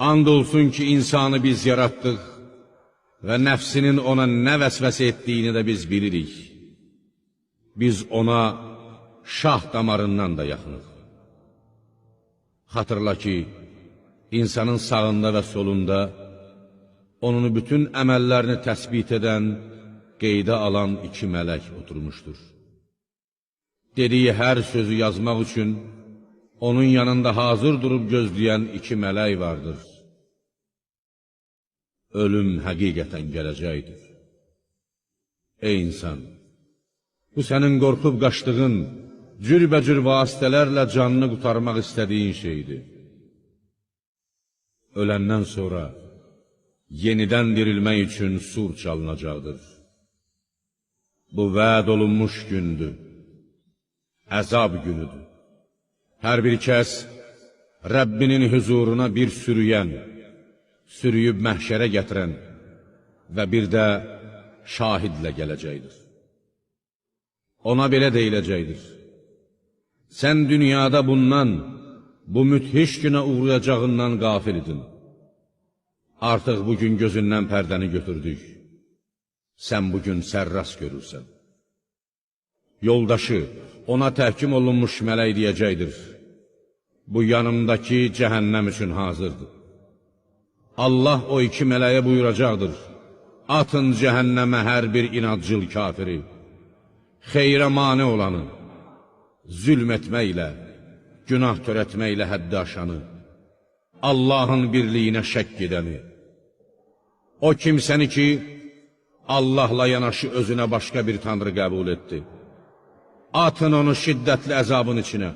And olsun ki insanı biz yaratdıq və nəfsinin ona nə vəsvəsə etdiyini də biz bilirik. Biz ona şah damarından da yaxınıq. Xatırla ki, insanın sağında və solunda onun bütün əməllərini təsbit edən, qeydə alan iki mələk oturmuşdur. Dediyi hər sözü yazmaq üçün onun yanında hazır durub gözləyən iki mələk vardır. Ölüm həqiqətən gələcəkdir. Ey insan! Bu sənin qorxub qaçdığın, cürbəcür vasitələrlə canını qurtarmaq istədiyin şeydir. Öləndən sonra yenidən dirilmək üçün sur çalınacaqdır. Bu vəd olunmuş gündür, əzab günüdür. Hər bir kəs Rəbbinin huzuruna bir sürüyən, sürüyüb məhşərə gətirən və bir də şahidlə gələcəkdir. Ona belə deyiləcəkdir: sən dünyada bundan, bu müthiş günə uğrayacağından qafil idin. Artıq bugün gözündən pərdəni götürdük. Sən bugün sərras görürsən. Yoldaşı, ona təhkim olunmuş mələk deyəcəkdir: bu yanımdakı cəhənnəm üçün hazırdır. Allah o iki mələyə buyuracaqdır: atın cəhənnəmə hər bir inadcıl kafiri, xeyrə mane olanı, zülm etməklə, günah törətməklə həddi aşanı, Allahın birliyinə şəkk edəni. O kimsəni ki, Allahla yanaşı özünə başqa bir tanrı qəbul etdi. Atın onu şiddətli əzabın içinə.